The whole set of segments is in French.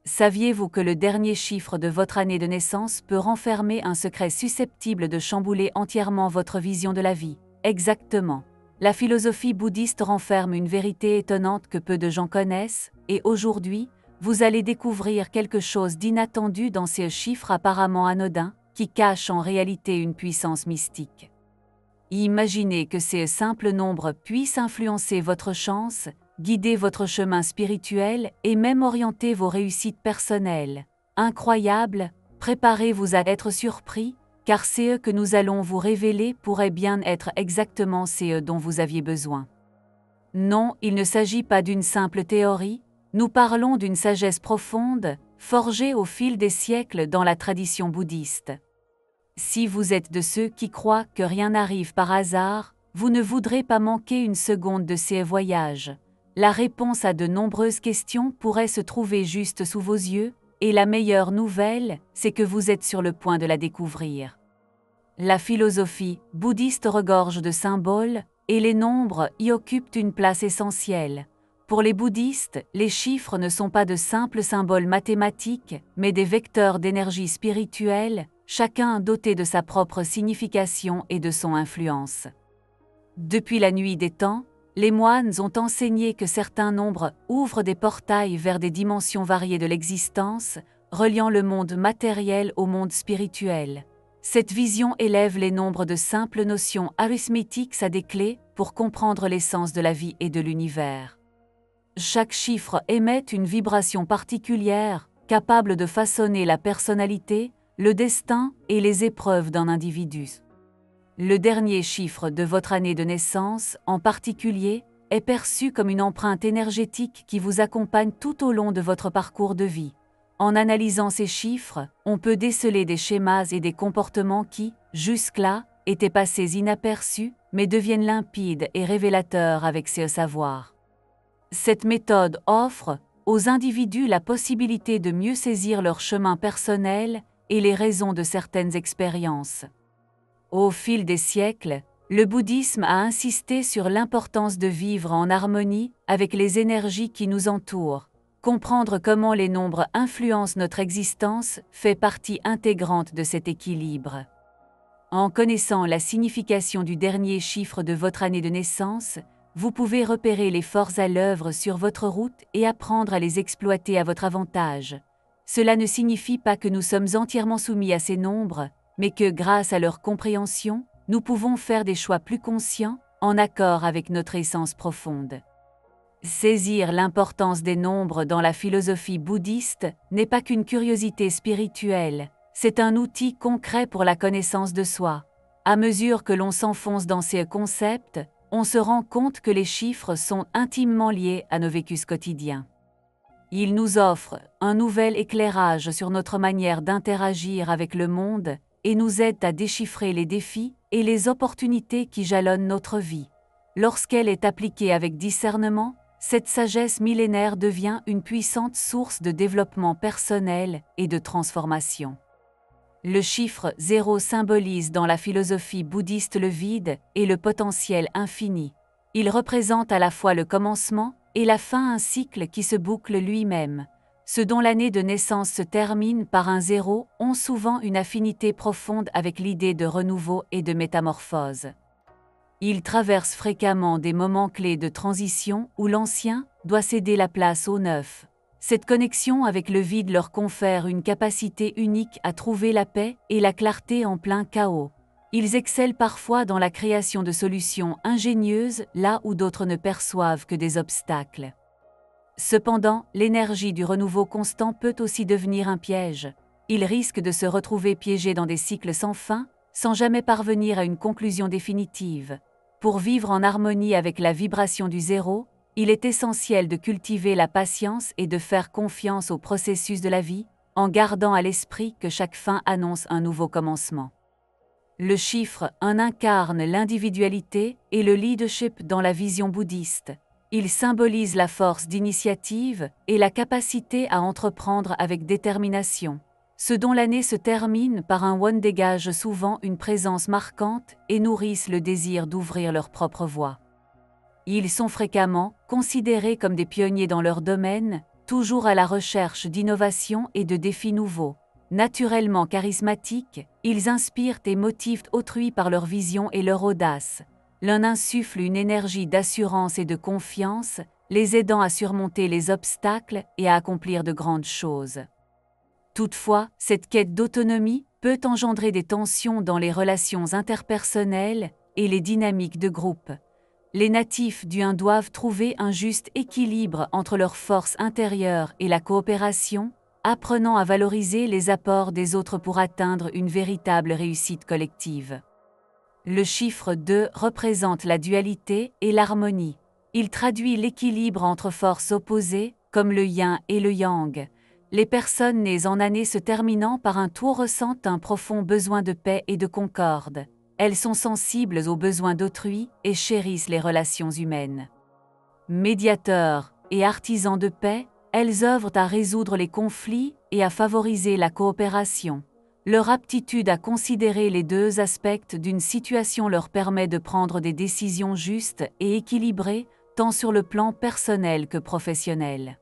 Saviez-vous que le dernier chiffre de votre année de naissance peut renfermer un secret susceptible de chambouler entièrement votre vision de la vie? Exactement. La philosophie bouddhiste renferme une vérité étonnante que peu de gens connaissent, et aujourd'hui, vous allez découvrir quelque chose d'inattendu dans ces chiffres apparemment anodins, qui cachent en réalité une puissance mystique. Imaginez que ces simples nombres puissent influencer votre chance, guider votre chemin spirituel et même orienter vos réussites personnelles. Incroyable, préparez-vous à être surpris, car ceux que nous allons vous révéler pourraient bien être exactement ceux dont vous aviez besoin. Non, il ne s'agit pas d'une simple théorie, nous parlons d'une sagesse profonde, forgée au fil des siècles dans la tradition bouddhiste. Si vous êtes de ceux qui croient que rien n'arrive par hasard, vous ne voudrez pas manquer une seconde de ces voyages. La réponse à de nombreuses questions pourrait se trouver juste sous vos yeux, et la meilleure nouvelle, c'est que vous êtes sur le point de la découvrir. La philosophie bouddhiste regorge de symboles, et les nombres y occupent une place essentielle. Pour les bouddhistes, les chiffres ne sont pas de simples symboles mathématiques, mais des vecteurs d'énergie spirituelle, chacun doté de sa propre signification et de son influence. Depuis la nuit des temps, les moines ont enseigné que certains nombres ouvrent des portails vers des dimensions variées de l'existence, reliant le monde matériel au monde spirituel. Cette vision élève les nombres de simples notions arithmétiques à des clés pour comprendre l'essence de la vie et de l'univers. Chaque chiffre émet une vibration particulière, capable de façonner la personnalité, le destin et les épreuves d'un individu. Le dernier chiffre de votre année de naissance, en particulier, est perçu comme une empreinte énergétique qui vous accompagne tout au long de votre parcours de vie. En analysant ces chiffres, on peut déceler des schémas et des comportements qui, jusque-là, étaient passés inaperçus, mais deviennent limpides et révélateurs avec ce savoir. Cette méthode offre aux individus la possibilité de mieux saisir leur chemin personnel et les raisons de certaines expériences. Au fil des siècles, le bouddhisme a insisté sur l'importance de vivre en harmonie avec les énergies qui nous entourent. Comprendre comment les nombres influencent notre existence fait partie intégrante de cet équilibre. En connaissant la signification du dernier chiffre de votre année de naissance, vous pouvez repérer les forces à l'œuvre sur votre route et apprendre à les exploiter à votre avantage. Cela ne signifie pas que nous sommes entièrement soumis à ces nombres, mais que grâce à leur compréhension, nous pouvons faire des choix plus conscients, en accord avec notre essence profonde. Saisir l'importance des nombres dans la philosophie bouddhiste n'est pas qu'une curiosité spirituelle, c'est un outil concret pour la connaissance de soi. À mesure que l'on s'enfonce dans ces concepts, on se rend compte que les chiffres sont intimement liés à nos vécus quotidiens. Ils nous offrent un nouvel éclairage sur notre manière d'interagir avec le monde et nous aident à déchiffrer les défis et les opportunités qui jalonnent notre vie. Lorsqu'elle est appliquée avec discernement, cette sagesse millénaire devient une puissante source de développement personnel et de transformation. Le chiffre 0 symbolise dans la philosophie bouddhiste le vide et le potentiel infini. Il représente à la fois le commencement et la fin d'un cycle qui se boucle lui-même. Ceux dont l'année de naissance se termine par un 0 ont souvent une affinité profonde avec l'idée de renouveau et de métamorphose. Ils traversent fréquemment des moments clés de transition où l'ancien doit céder la place au neuf. Cette connexion avec le vide leur confère une capacité unique à trouver la paix et la clarté en plein chaos. Ils excellent parfois dans la création de solutions ingénieuses là où d'autres ne perçoivent que des obstacles. Cependant, l'énergie du renouveau constant peut aussi devenir un piège. Ils risquent de se retrouver piégés dans des cycles sans fin, sans jamais parvenir à une conclusion définitive. Pour vivre en harmonie avec la vibration du zéro, il est essentiel de cultiver la patience et de faire confiance au processus de la vie, en gardant à l'esprit que chaque fin annonce un nouveau commencement. Le chiffre 1 incarne l'individualité et le leadership dans la vision bouddhiste. Il symbolise la force d'initiative et la capacité à entreprendre avec détermination. Ceux dont l'année se termine par un 1 dégagent souvent une présence marquante et nourrissent le désir d'ouvrir leur propre voie. Ils sont fréquemment considérés comme des pionniers dans leur domaine, toujours à la recherche d'innovations et de défis nouveaux. Naturellement charismatiques, ils inspirent et motivent autrui par leur vision et leur audace. L'un insuffle une énergie d'assurance et de confiance, les aidant à surmonter les obstacles et à accomplir de grandes choses. Toutefois, cette quête d'autonomie peut engendrer des tensions dans les relations interpersonnelles et les dynamiques de groupe. Les natifs du 1 doivent trouver un juste équilibre entre leurs forces intérieures et la coopération, apprenant à valoriser les apports des autres pour atteindre une véritable réussite collective. Le chiffre 2 représente la dualité et l'harmonie. Il traduit l'équilibre entre forces opposées, comme le yin et le yang. Les personnes nées en année se terminant par un tour ressentent un profond besoin de paix et de concorde. Elles sont sensibles aux besoins d'autrui et chérissent les relations humaines. Médiateurs et artisans de paix, elles œuvrent à résoudre les conflits et à favoriser la coopération. Leur aptitude à considérer les deux aspects d'une situation leur permet de prendre des décisions justes et équilibrées, tant sur le plan personnel que professionnel.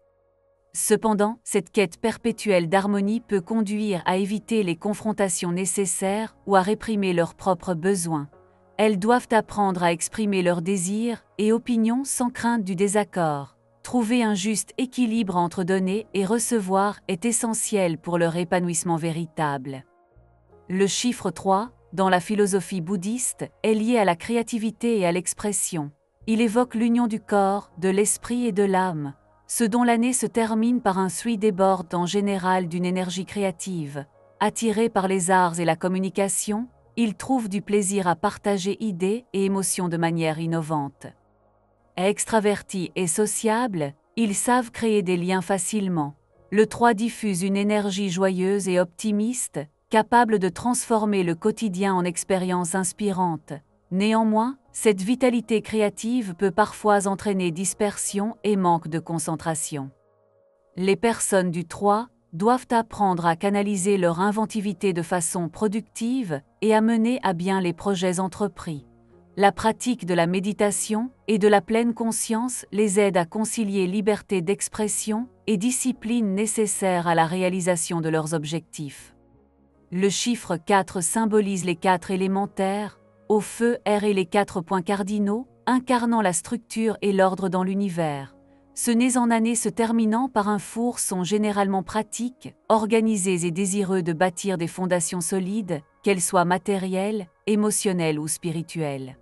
Cependant, cette quête perpétuelle d'harmonie peut conduire à éviter les confrontations nécessaires ou à réprimer leurs propres besoins. Elles doivent apprendre à exprimer leurs désirs et opinions sans crainte du désaccord. Trouver un juste équilibre entre donner et recevoir est essentiel pour leur épanouissement véritable. Le chiffre 3, dans la philosophie bouddhiste, est lié à la créativité et à l'expression. Il évoque l'union du corps, de l'esprit et de l'âme. Ce dont l'année se termine par un Three déborde en général d'une énergie créative. Attiré par les arts et la communication, il trouve du plaisir à partager idées et émotions de manière innovante. Extravertis et sociables, ils savent créer des liens facilement. Le 3 diffuse une énergie joyeuse et optimiste, capable de transformer le quotidien en expériences inspirantes. Néanmoins, cette vitalité créative peut parfois entraîner dispersion et manque de concentration. Les personnes du 3 doivent apprendre à canaliser leur inventivité de façon productive et à mener à bien les projets entrepris. La pratique de la méditation et de la pleine conscience les aide à concilier liberté d'expression et discipline nécessaire à la réalisation de leurs objectifs. Le chiffre 4 symbolise les 4 élémentaires, au feu, air et les 4 points cardinaux, incarnant la structure et l'ordre dans l'univers. Ceux nés en année se terminant par un four sont généralement pratiques, organisés et désireux de bâtir des fondations solides, qu'elles soient matérielles, émotionnelles ou spirituelles.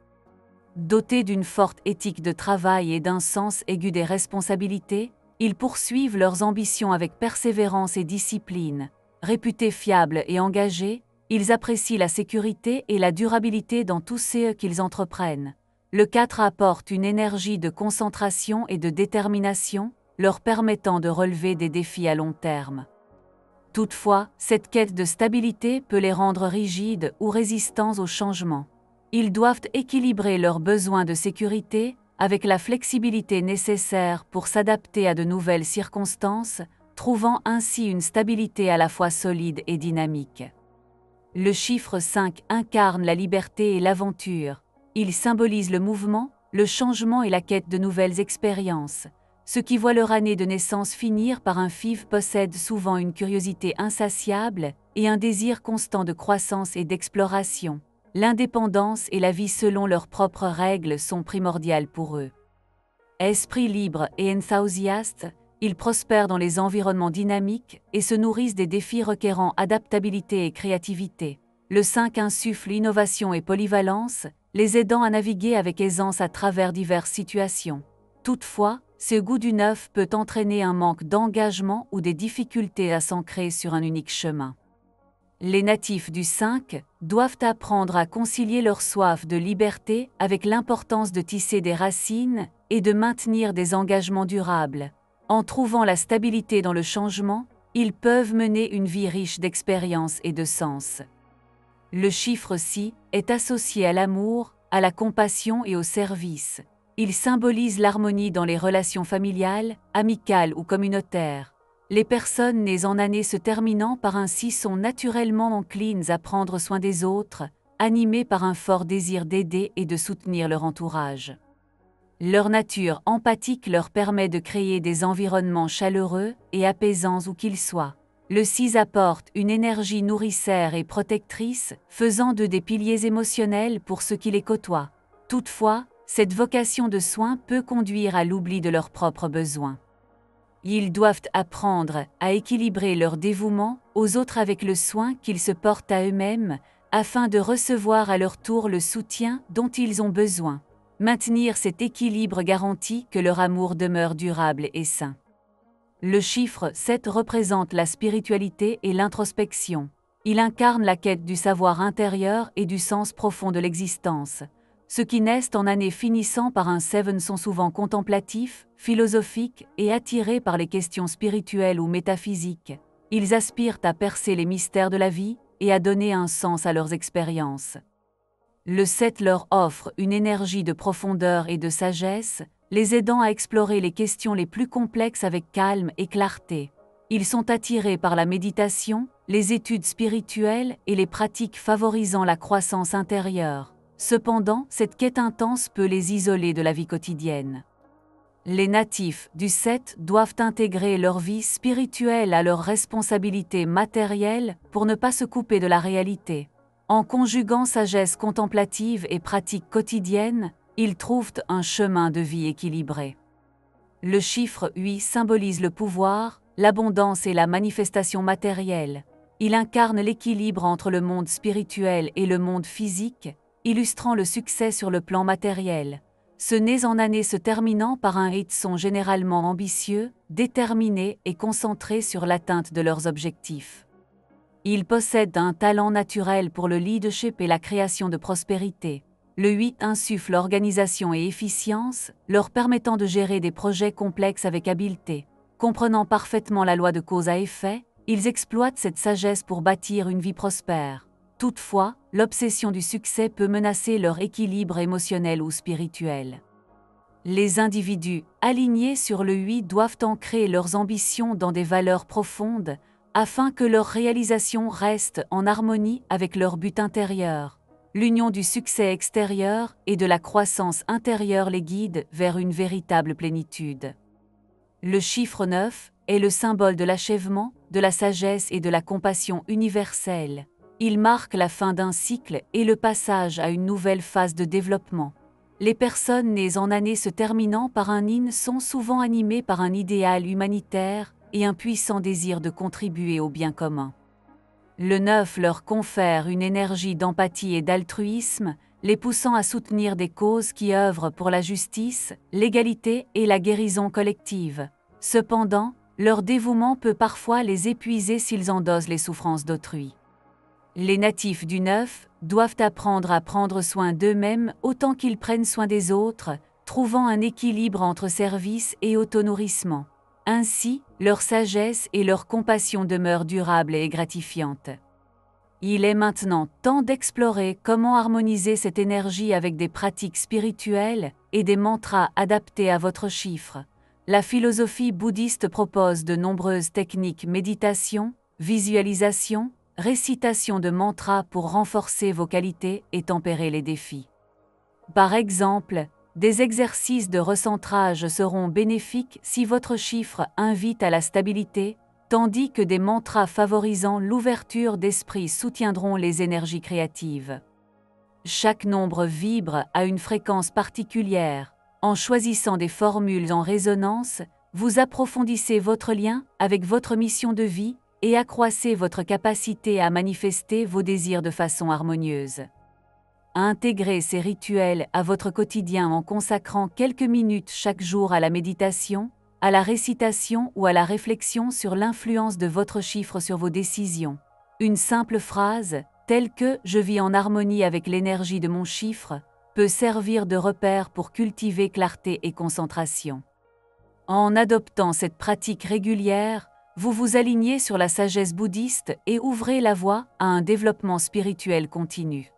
Dotés d'une forte éthique de travail et d'un sens aigu des responsabilités, ils poursuivent leurs ambitions avec persévérance et discipline. Réputés fiables et engagés, ils apprécient la sécurité et la durabilité dans tout ce qu'ils entreprennent. Le 4 apporte une énergie de concentration et de détermination, leur permettant de relever des défis à long terme. Toutefois, cette quête de stabilité peut les rendre rigides ou résistants au changement. Ils doivent équilibrer leurs besoins de sécurité avec la flexibilité nécessaire pour s'adapter à de nouvelles circonstances, trouvant ainsi une stabilité à la fois solide et dynamique. Le chiffre 5 incarne la liberté et l'aventure. Il symbolise le mouvement, le changement et la quête de nouvelles expériences. Ceux qui voient leur année de naissance finir par un FIV possèdent souvent une curiosité insatiable et un désir constant de croissance et d'exploration. L'indépendance et la vie selon leurs propres règles sont primordiales pour eux. Esprit libre et enthousiaste, ils prospèrent dans les environnements dynamiques et se nourrissent des défis requérant adaptabilité et créativité. Le 5 insuffle innovation et polyvalence, les aidant à naviguer avec aisance à travers diverses situations. Toutefois, ce goût du neuf peut entraîner un manque d'engagement ou des difficultés à s'ancrer sur un unique chemin. Les natifs du 5 doivent apprendre à concilier leur soif de liberté avec l'importance de tisser des racines et de maintenir des engagements durables. En trouvant la stabilité dans le changement, ils peuvent mener une vie riche d'expériences et de sens. Le chiffre 6 est associé à l'amour, à la compassion et au service. Il symbolise l'harmonie dans les relations familiales, amicales ou communautaires. Les personnes nées en année se terminant par un 6 sont naturellement enclines à prendre soin des autres, animées par un fort désir d'aider et de soutenir leur entourage. Leur nature empathique leur permet de créer des environnements chaleureux et apaisants où qu'ils soient. Le 6 apporte une énergie nourricière et protectrice, faisant d'eux des piliers émotionnels pour ceux qui les côtoient. Toutefois, cette vocation de soin peut conduire à l'oubli de leurs propres besoins. Ils doivent apprendre à équilibrer leur dévouement aux autres avec le soin qu'ils se portent à eux-mêmes, afin de recevoir à leur tour le soutien dont ils ont besoin. Maintenir cet équilibre garantit que leur amour demeure durable et sain. Le chiffre 7 représente la spiritualité et l'introspection. Il incarne la quête du savoir intérieur et du sens profond de l'existence. Ceux qui naissent en année finissant par un 7 sont souvent contemplatifs, philosophiques et attirés par les questions spirituelles ou métaphysiques. Ils aspirent à percer les mystères de la vie et à donner un sens à leurs expériences. Le 7 leur offre une énergie de profondeur et de sagesse, les aidant à explorer les questions les plus complexes avec calme et clarté. Ils sont attirés par la méditation, les études spirituelles et les pratiques favorisant la croissance intérieure. Cependant, cette quête intense peut les isoler de la vie quotidienne. Les natifs du 7 doivent intégrer leur vie spirituelle à leurs responsabilités matérielles pour ne pas se couper de la réalité. En conjuguant sagesse contemplative et pratique quotidienne, ils trouvent un chemin de vie équilibré. Le chiffre 8 symbolise le pouvoir, l'abondance et la manifestation matérielle. Il incarne l'équilibre entre le monde spirituel et le monde physique, illustrant le succès sur le plan matériel. Ceux nés en année se terminant par un 8 sont généralement ambitieux, déterminés et concentrés sur l'atteinte de leurs objectifs. Ils possèdent un talent naturel pour le leadership et la création de prospérité. Le 8 insuffle organisation et efficience, leur permettant de gérer des projets complexes avec habileté. Comprenant parfaitement la loi de cause à effet, ils exploitent cette sagesse pour bâtir une vie prospère. Toutefois, l'obsession du succès peut menacer leur équilibre émotionnel ou spirituel. Les individus alignés sur le 8 doivent ancrer leurs ambitions dans des valeurs profondes, afin que leur réalisation reste en harmonie avec leur but intérieur. L'union du succès extérieur et de la croissance intérieure les guide vers une véritable plénitude. Le chiffre 9 est le symbole de l'achèvement, de la sagesse et de la compassion universelle. Il marque la fin d'un cycle et le passage à une nouvelle phase de développement. Les personnes nées en année se terminant par un IN sont souvent animées par un idéal humanitaire et un puissant désir de contribuer au bien commun. Le 9 leur confère une énergie d'empathie et d'altruisme, les poussant à soutenir des causes qui œuvrent pour la justice, l'égalité et la guérison collective. Cependant, leur dévouement peut parfois les épuiser s'ils endossent les souffrances d'autrui. Les natifs du 9 doivent apprendre à prendre soin d'eux-mêmes autant qu'ils prennent soin des autres, trouvant un équilibre entre service et autonourrissement. Ainsi, leur sagesse et leur compassion demeurent durables et gratifiantes. Il est maintenant temps d'explorer comment harmoniser cette énergie avec des pratiques spirituelles et des mantras adaptés à votre chiffre. La philosophie bouddhiste propose de nombreuses techniques méditation, visualisation, récitation de mantras pour renforcer vos qualités et tempérer les défis. Par exemple, des exercices de recentrage seront bénéfiques si votre chiffre invite à la stabilité, tandis que des mantras favorisant l'ouverture d'esprit soutiendront les énergies créatives. Chaque nombre vibre à une fréquence particulière. En choisissant des formules en résonance, vous approfondissez votre lien avec votre mission de vie et accroissez votre capacité à manifester vos désirs de façon harmonieuse. Intégrez ces rituels à votre quotidien en consacrant quelques minutes chaque jour à la méditation, à la récitation ou à la réflexion sur l'influence de votre chiffre sur vos décisions. Une simple phrase, telle que « Je vis en harmonie avec l'énergie de mon chiffre », peut servir de repère pour cultiver clarté et concentration. En adoptant cette pratique régulière, vous vous alignez sur la sagesse bouddhiste et ouvrez la voie à un développement spirituel continu.